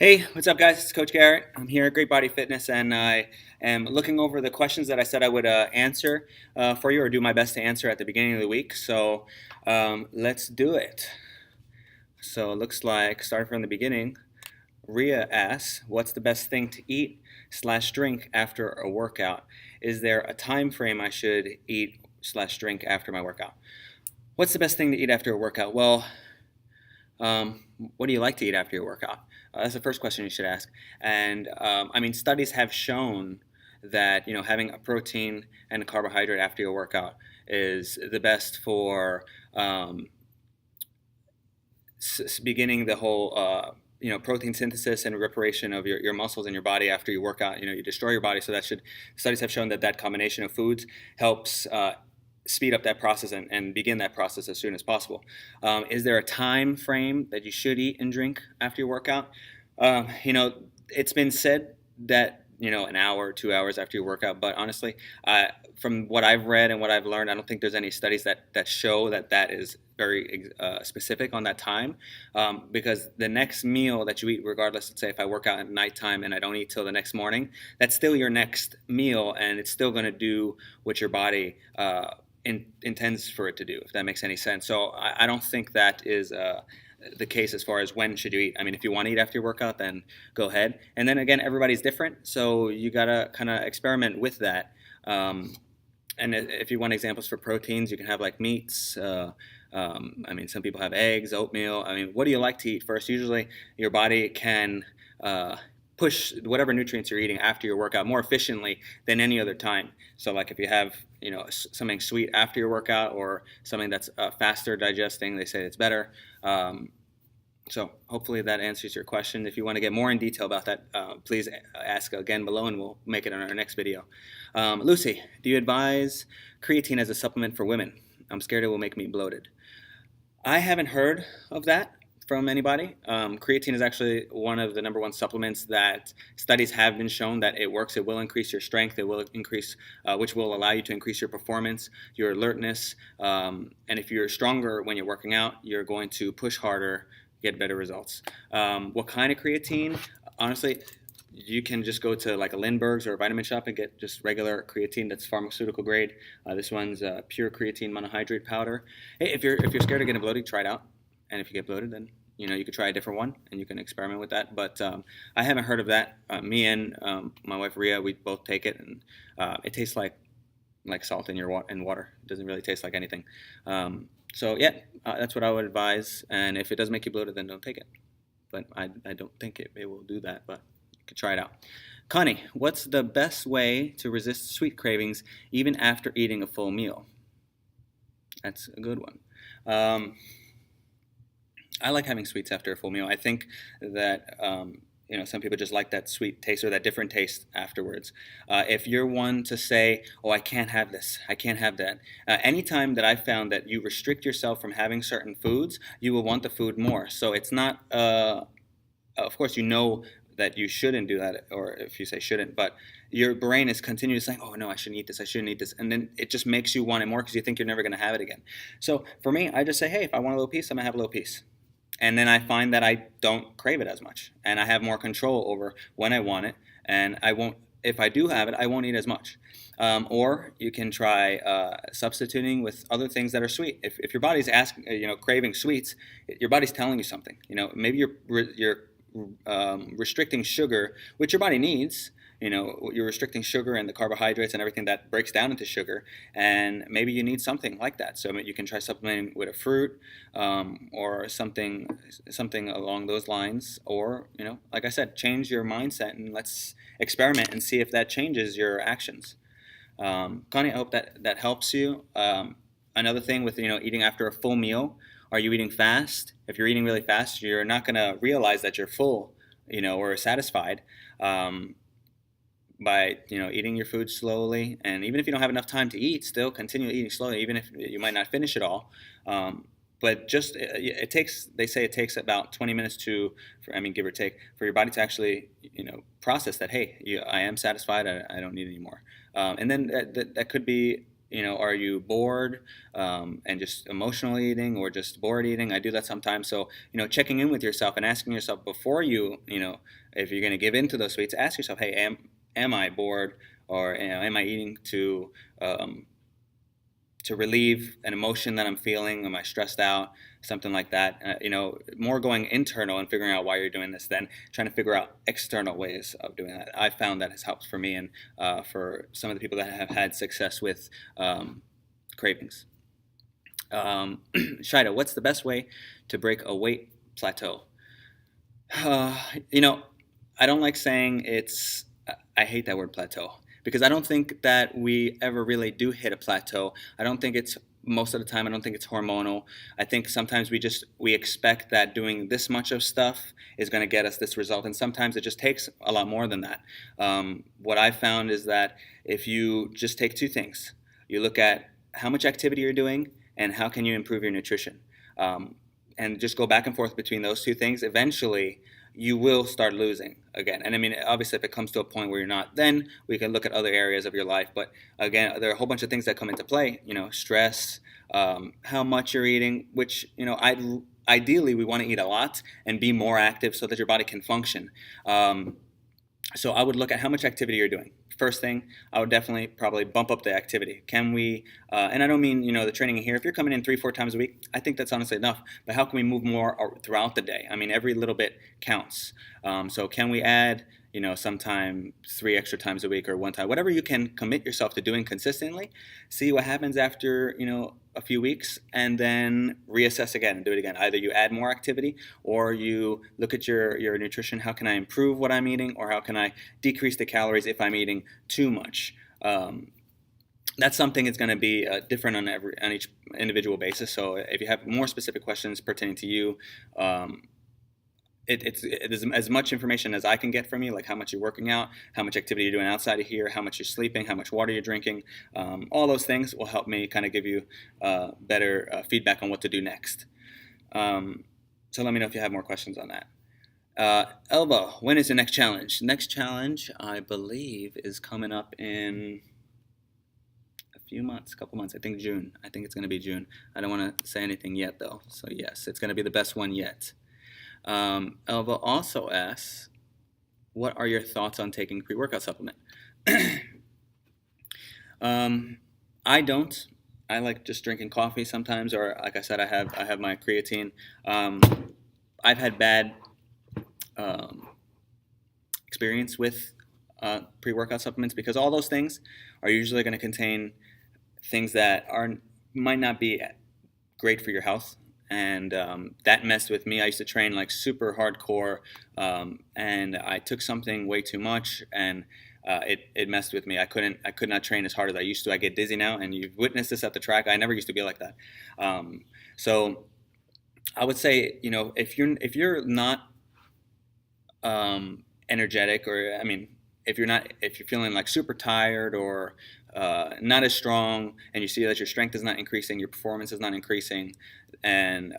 Hey, what's up, guys? It's Coach Garrett. I'm here at Great Body Fitness, and I am looking over the questions that I said I would answer for you, or do my best to answer at the beginning of the week. So let's do it. So it looks like, starting from the beginning, Ria asks, "What's the best thing to eat slash drink after a workout? Is there a time frame I should eat slash drink after my workout?" What's the best thing to eat after a workout? Well, what do you like to eat after your workout? That's the first question you should ask. And I mean, studies have shown that having a protein and a carbohydrate after your workout is the best for beginning the whole protein synthesis and reparation of your muscles in your body after you work out. You destroy your body, so that should studies have shown that that combination of foods helps speed up that process and begin that process as soon as possible. Is there a time frame that you should eat and drink after your workout? It's been said that an hour, 2 hours after your workout, but honestly, from what I've read and what I've learned, I don't think there's any studies that show that is very specific on that time, because the next meal that you eat, regardless, let's say if I work out at nighttime and I don't eat till the next morning, that's still your next meal, and it's still going to do what your body intends for it to do, if that makes any sense. So I don't think that is the case as far as when should you eat. I mean, if you want to eat after your workout, then go ahead. And then again, everybody's different, so you gotta kind of experiment with that. And if you want examples for proteins, you can have like meats. I mean, some people have eggs, oatmeal. I mean, what do you like to eat first? Usually, your body can push whatever nutrients you're eating after your workout more efficiently than any other time. So, like if you have something sweet after your workout, or something that's faster digesting, they say it's better. So hopefully that answers your question. If you want to get more in detail about that, please ask again below, and we'll make it in our next video. Lucy, do you advise creatine as a supplement for women? I'm scared it will make me bloated. I haven't heard of that from anybody. Creatine is actually one of the number one supplements that studies have been shown that it works. It will increase your strength. It will increase, which will allow you to increase your performance, your alertness. And if you're stronger when you're working out, you're going to push harder, get better results. What kind of creatine? Honestly, you can just go to like a Lindbergh's or a vitamin shop and get just regular creatine that's pharmaceutical grade. This one's pure creatine monohydrate powder. Hey, if you're scared of getting bloated, try it out. And if you get bloated, then you could try a different one, and you can experiment with that. But I haven't heard of that. Me and my wife Ria, we both take it, and it tastes like salt in in water. It doesn't really taste like anything. So yeah, that's what I would advise. And if it does make you bloated, then don't take it. But I don't think it will do that. But you could try it out. Connie, what's the best way to resist sweet cravings even after eating a full meal? That's a good one. I like having sweets after a full meal. I think that some people just like that sweet taste or that different taste afterwards. If you're one to say, "Oh, I can't have this, I can't have that," anytime that I've found that you restrict yourself from having certain foods, you will want the food more. So it's not. Of course, that you shouldn't do that, or if you say shouldn't, but your brain is continuously saying, "Oh no, I shouldn't eat this, I shouldn't eat this," and then it just makes you want it more because you think you're never going to have it again. So for me, I just say, "Hey, if I want a little piece, I'm gonna have a little piece." And then I find that I don't crave it as much, and I have more control over when I want it, and I won't. If I do have it, I won't eat as much. Or you can try substituting with other things that are sweet. If your body's asking, craving sweets, your body's telling you something. Maybe you're restricting sugar, which your body needs. You're restricting sugar and the carbohydrates and everything that breaks down into sugar, and maybe you need something like that. So you can try supplementing with a fruit, or something along those lines. Or like I said, change your mindset and let's experiment and see if that changes your actions. Connie, I hope that helps you. Another thing with eating after a full meal, are you eating fast? If you're eating really fast, you're not going to realize that you're full, or satisfied. By eating your food slowly, and even if you don't have enough time to eat, still continue eating slowly, even if you might not finish it all. But just it takes, they say it takes about 20 minutes give or take, for your body to actually process that, hey, I am satisfied, I don't need any more. And then that could be are you bored and just emotional eating or just bored eating? I do that sometimes. So, checking in with yourself and asking yourself before if you're going to give in to those sweets, ask yourself, hey, am I bored, or am I eating um, to relieve an emotion that I'm feeling? Am I stressed out? Something like that. More going internal and figuring out why you're doing this than trying to figure out external ways of doing that. I found that has helped for me and for some of the people that have had success with cravings. Shida, what's the best way to break a weight plateau? Uh, you know, I don't like saying it's, I hate that word plateau because I don't think that we ever really do hit a plateau. I don't think it's most of the time, I don't think it's hormonal. I think sometimes we expect that doing this much of stuff is going to get us this result. And sometimes it just takes a lot more than that. What I found is that if you just take two things, you look at how much activity you're doing and how can you improve your nutrition. Um, and just go back and forth between those two things, eventually you will start losing again. And I mean, obviously, if it comes to a point where you're not, then we can look at other areas of your life. But again, there are a whole bunch of things that come into play. Stress, how much you're eating, which ideally we want to eat a lot and be more active so that your body can function. So I would look at how much activity you're doing. First thing, I would definitely probably bump up the activity. Can we, and I don't mean, the training in here. If you're coming in 3, 4 times a week, I think that's honestly enough. But how can we move more throughout the day? I mean, every little bit counts. So can we add, sometime 3 extra times a week or 1 time, whatever you can commit yourself to doing consistently, see what happens after, a few weeks, and then reassess again and do it again. Either you add more activity or you look at your nutrition. How can I improve what I'm eating, or how can I decrease the calories if I'm eating too much? That's something that's going to be different on each individual basis. So if you have more specific questions pertaining to you, it is as much information as I can get from you, like how much you're working out, how much activity you're doing outside of here, how much you're sleeping, how much water you're drinking. All those things will help me kind of give you better feedback on what to do next. So let me know if you have more questions on that. Elba, when is the next challenge? Next challenge, I believe, is coming up in a few months, couple months. I think June. I think it's going to be June. I don't want to say anything yet, though. So yes, it's going to be the best one yet. Elva also asks, what are your thoughts on taking pre-workout supplement? I don't. I like just drinking coffee sometimes, or like I said, I have my creatine. I've had bad experience with pre-workout supplements because all those things are usually going to contain things that might not be great for your health. And that messed with me. I used to train like super hardcore, and I took something way too much, and it messed with me. I could not train as hard as I used to. I get dizzy now, and you've witnessed this at the track. I never used to be like that. So I would say, if you're not energetic, or I mean, if you're feeling like super tired or not as strong, and you see that your strength is not increasing, your performance is not increasing, and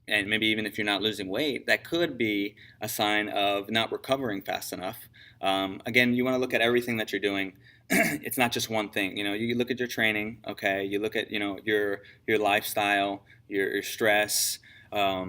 maybe even if you're not losing weight, that could be a sign of not recovering fast enough. Again, you want to look at everything that you're doing. It's not just one thing. You look at your training, okay? You look at your lifestyle, your stress, how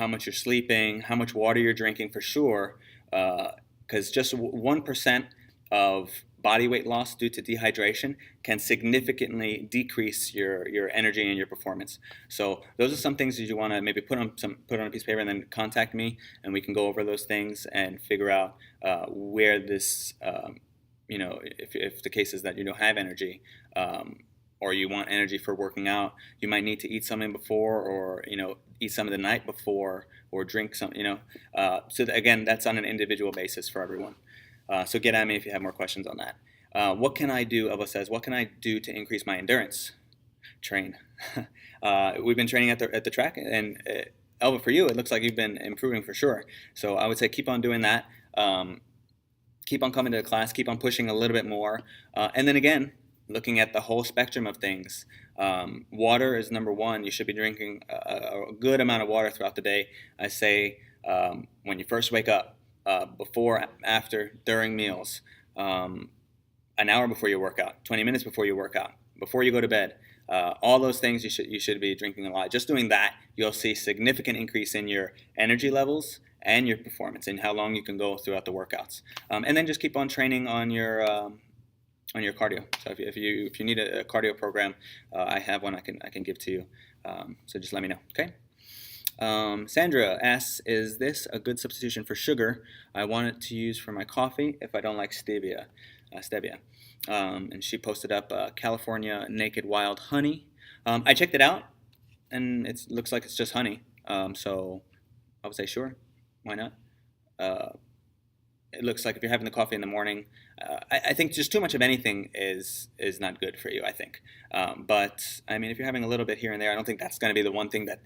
much you're sleeping, how much water you're drinking, for sure. Because just 1% of body weight loss due to dehydration can significantly decrease your energy and your performance. So those are some things that you want to maybe put on a piece of paper and then contact me, and we can go over those things and figure out where this, if the case is that you don't have energy, or you want energy for working out, you might need to eat something before, or eat some of the night before, or drink some. So again, that's on an individual basis for everyone. So get at me if you have more questions on that. What can I do? Elva says, what can I do to increase my endurance? Train. We've been training at the track, and Elva, for you, it looks like you've been improving for sure. So I would say keep on doing that. Keep on coming to the class. Keep on pushing a little bit more. And then again, looking at the whole spectrum of things. Water is number one. You should be drinking a good amount of water throughout the day. I say when you first wake up, before, after, during meals. an hour before you work out, 20 minutes before you work out, before you go to bed. All those things you should be drinking a lot. Just doing that, you'll see significant increase in your energy levels and your performance and how long you can go throughout the workouts. And then just keep on training on your cardio. So if you need a cardio program, I have one I can give to you. So just let me know. Okay. Sandra asks, is this a good substitution for sugar? I want it to use for my coffee if I don't like stevia. And she posted up California Naked Wild Honey. I checked it out, and it looks like it's just honey. So I would say sure, why not? It looks like if you're having the coffee in the morning, I think just too much of anything is not good for you, I think. But I mean, if you're having a little bit here and there, I don't think that's going to be the one thing that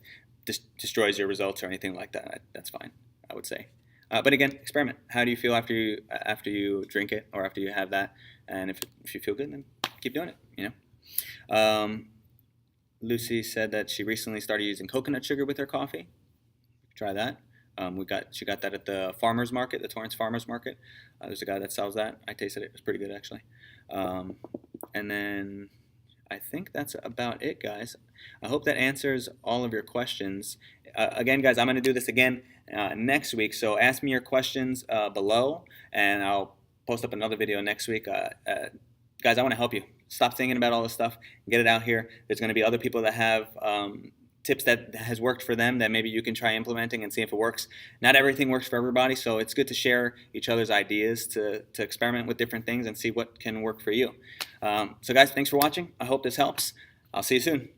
destroys your results or anything like that. That's fine, I would say. But again, experiment. How do you feel after you drink it or after you have that? And if you feel good, then keep doing it. Lucy said that she recently started using coconut sugar with her coffee. Try that. She got that at the farmers market, the Torrance Farmers Market. There's a guy that sells that. I tasted it. It was pretty good, actually. And then I think that's about it, guys. I hope that answers all of your questions. Again, guys, I'm going to do this again next week. So ask me your questions below, and I'll post up another video next week. Guys, I want to help you. Stop thinking about all this stuff. Get it out here. There's going to be other people that have tips that has worked for them that maybe you can try implementing and see if it works. Not everything works for everybody, so it's good to share each other's ideas, to experiment with different things and see what can work for you. So guys, thanks for watching. I hope this helps. I'll see you soon.